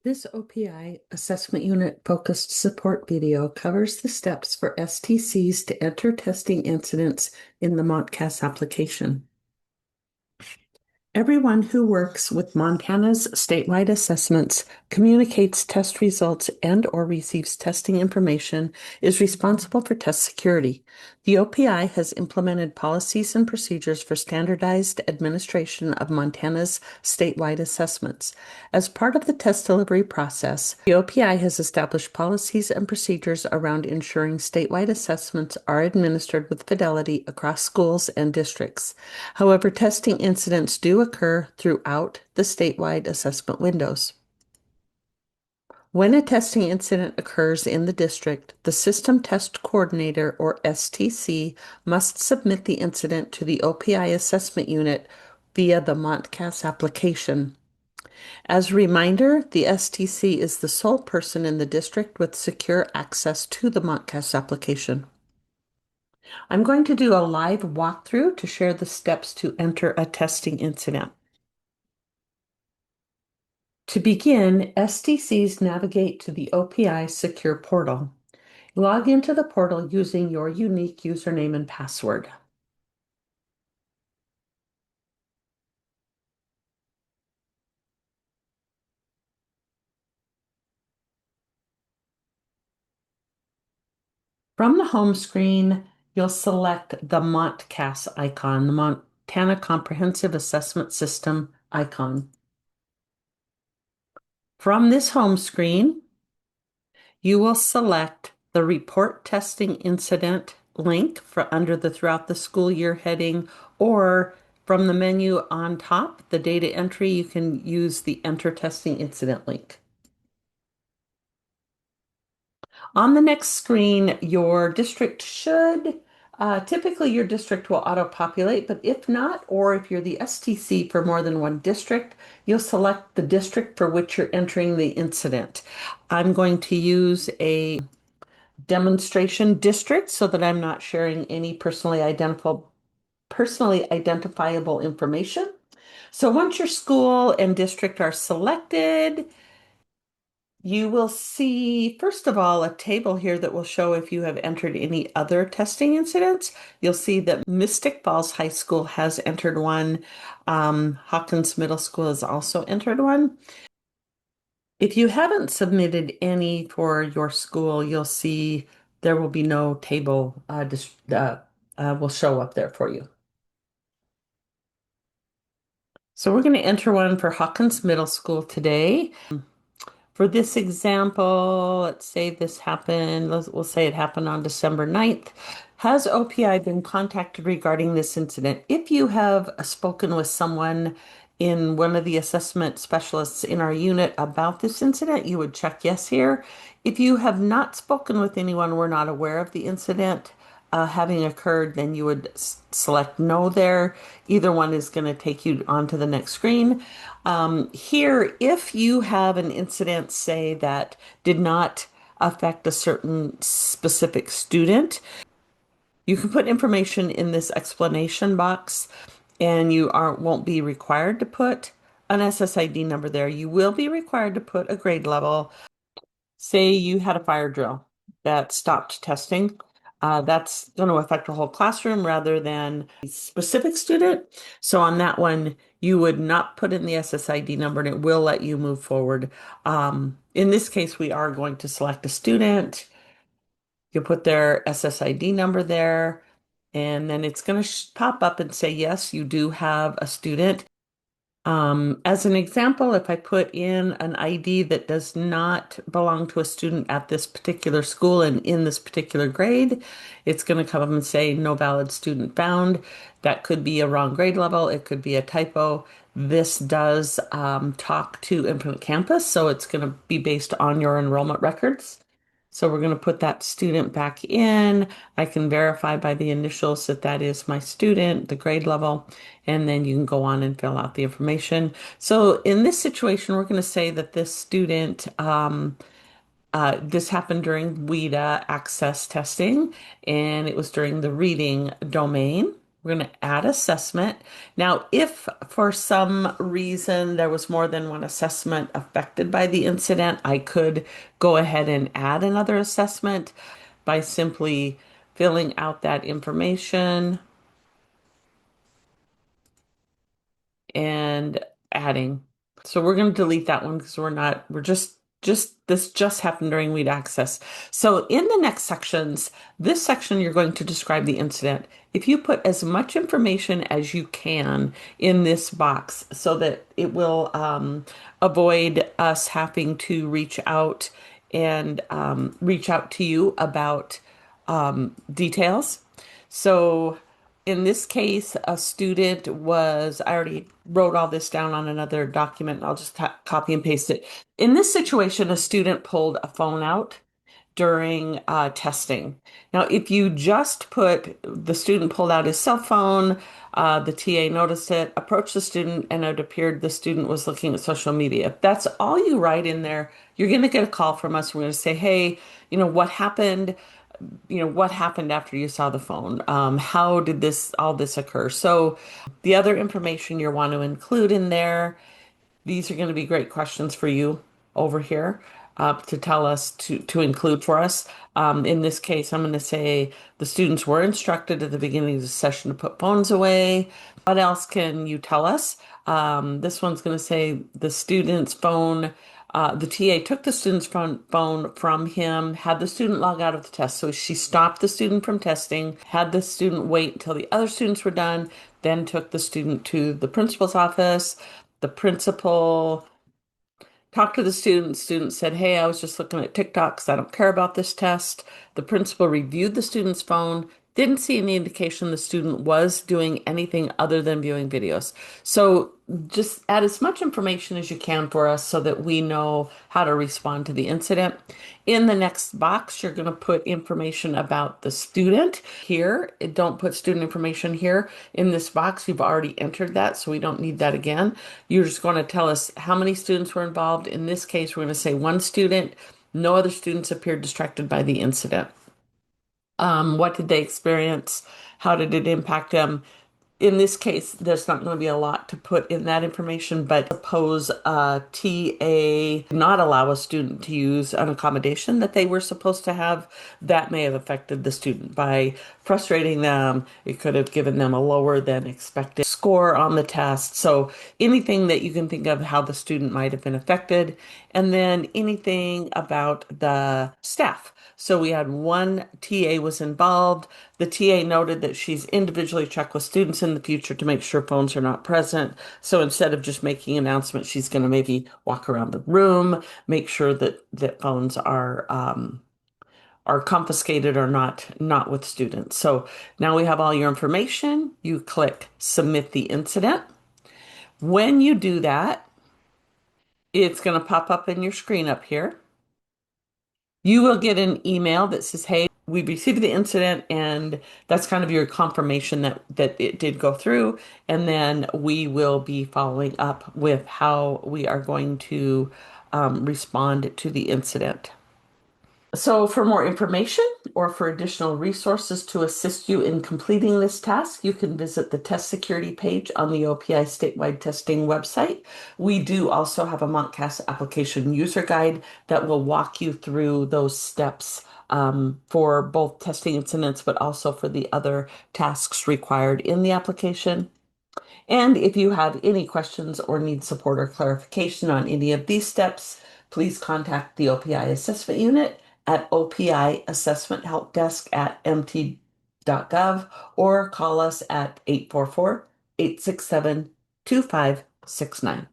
This OPI assessment unit focused support video covers the steps for STCs to enter testing incidents in the MontCAS application. Everyone who works with Montana's statewide assessments, communicates test results, and/or receives testing information is responsible for test security. The OPI has implemented policies and procedures for standardized administration of Montana's statewide assessments. As part of the test delivery process, the OPI has established policies and procedures around ensuring statewide assessments are administered with fidelity across schools and districts. However, testing incidents do occur throughout the statewide assessment windows. When a testing incident occurs in the district, the System Test Coordinator, or STC, must submit the incident to the OPI assessment unit via the MontCAS application. As a reminder, the STC is the sole person in the district with secure access to the MontCAS application. I'm going to do a live walkthrough to share the steps to enter a testing incident. To begin, STCs navigate to the OPI Secure Portal. Log into the portal using your unique username and password. From the home screen, you'll select the MontCAS icon, the Montana Comprehensive Assessment System icon. From this home screen, you will select the Report Testing Incident link for under the Throughout the School Year heading, or from the menu on top, the data entry, you can use the Enter Testing Incident link. On the next screen, your district should, typically your district will auto-populate, but if not, or if you're the STC for more than one district, you'll select the district for which you're entering the incident. I'm going to use a demonstration district so that I'm not sharing any personally identifiable information. So once your school and district are selected, you will see, first of all, a table here that will show if you have entered any other testing incidents. You'll see that Mystic Falls High School has entered one. Hawkins Middle School has also entered one. If you haven't submitted any for your school, you'll see there will be no table will show up there for you. So we're going to enter one for Hawkins Middle School today. For this example, let's say this happened, we'll say it happened on December 9th. Has OPI been contacted regarding this incident? If you have spoken with someone in one of the assessment specialists in our unit about this incident, you would check yes here. If you have not spoken with anyone, we're not aware of the incident having occurred, then you would select no there. Either one is going to take you on to the next screen. Here, if you have an incident, say, that did not affect a certain specific student, you can put information in this explanation box, and you won't be required to put an SSID number there. You will be required to put a grade level. Say you had a fire drill that stopped testing. That's going to affect a whole classroom rather than a specific student. So on that one, you would not put in the SSID number and it will let you move forward. In this case, we are going to select a student. You put their SSID number there, and then it's going to pop up and say, yes, you do have a student. As an example, if I put in an ID that does not belong to a student at this particular school and in this particular grade, it's going to come up and say no valid student found. That could be a wrong grade level. It could be a typo. This does talk to Infinite Campus, so it's going to be based on your enrollment records. So we're going to put that student back in. I can verify by the initials that that is my student, the grade level, and then you can go on and fill out the information. So in this situation, we're going to say that this student, this happened during WIDA access testing, and it was during the reading domain. We're going to add assessment. Now, if for some reason there was more than one assessment affected by the incident, I could go ahead and add another assessment by simply filling out that information and adding. So we're going to delete that one because this just happened during read access. So in the next sections, this section, you're going to describe the incident. If you put as much information as you can in this box so that it will avoid us having to reach out to you about details. So in this case, a student was, I already wrote all this down on another document. I'll just copy and paste it. In this situation, a student pulled a phone out during testing. Now, if you just put the student pulled out his cell phone, the TA noticed it, approached the student, and it appeared the student was looking at social media. If that's all you write in there, you're going to get a call from us. We're going to say, hey, what happened? What happened after you saw the phone? How did all this occur? So the other information you want to include in there, these are going to be great questions for you over here to tell us to include for us. In this case, I'm going to say the students were instructed at the beginning of the session to put phones away. What else can you tell us? This one's going to say the student's phone. The TA took the student's phone from him, had the student log out of the test. So she stopped the student from testing, had the student wait until the other students were done, then took the student to the principal's office. The principal talked to the student. Student said, hey, I was just looking at TikToks. I don't care about this test. The principal reviewed the student's phone, didn't see any indication the student was doing anything other than viewing videos. So just add as much information as you can for us so that we know how to respond to the incident. In the next box, you're going to put information about the student here. Don't put student information here. In this box, you've already entered that, so we don't need that again. You're just going to tell us how many students were involved. In this case, we're going to say one student. No other students appeared distracted by the incident. What did they experience? How did it impact them? In this case, there's not going to be a lot to put in that information, but suppose a TA did not allow a student to use an accommodation that they were supposed to have, that may have affected the student by frustrating them. It could have given them a lower than expected score on the test. So anything that you can think of how the student might have been affected, and then anything about the staff. So we had one TA was involved. The TA noted that she's individually checked with students in the future to make sure phones are not present. So instead of just making announcements, she's going to maybe walk around the room, make sure that phones are confiscated or not with students. So now we have all your information. You click submit the incident. When you do that, it's going to pop up in your screen up here. You will get an email that says, hey, we received the incident, and that's kind of your confirmation that it did go through. And then we will be following up with how we are going to respond to the incident. So for more information or for additional resources to assist you in completing this task, you can visit the test security page on the OPI statewide testing website. We do also have a MontCAS application user guide that will walk you through those steps for both testing incidents, but also for the other tasks required in the application. And if you have any questions or need support or clarification on any of these steps, please contact the OPI Assessment Unit at OPI Assessment Help Desk at mt.gov or call us at 844-867-2569.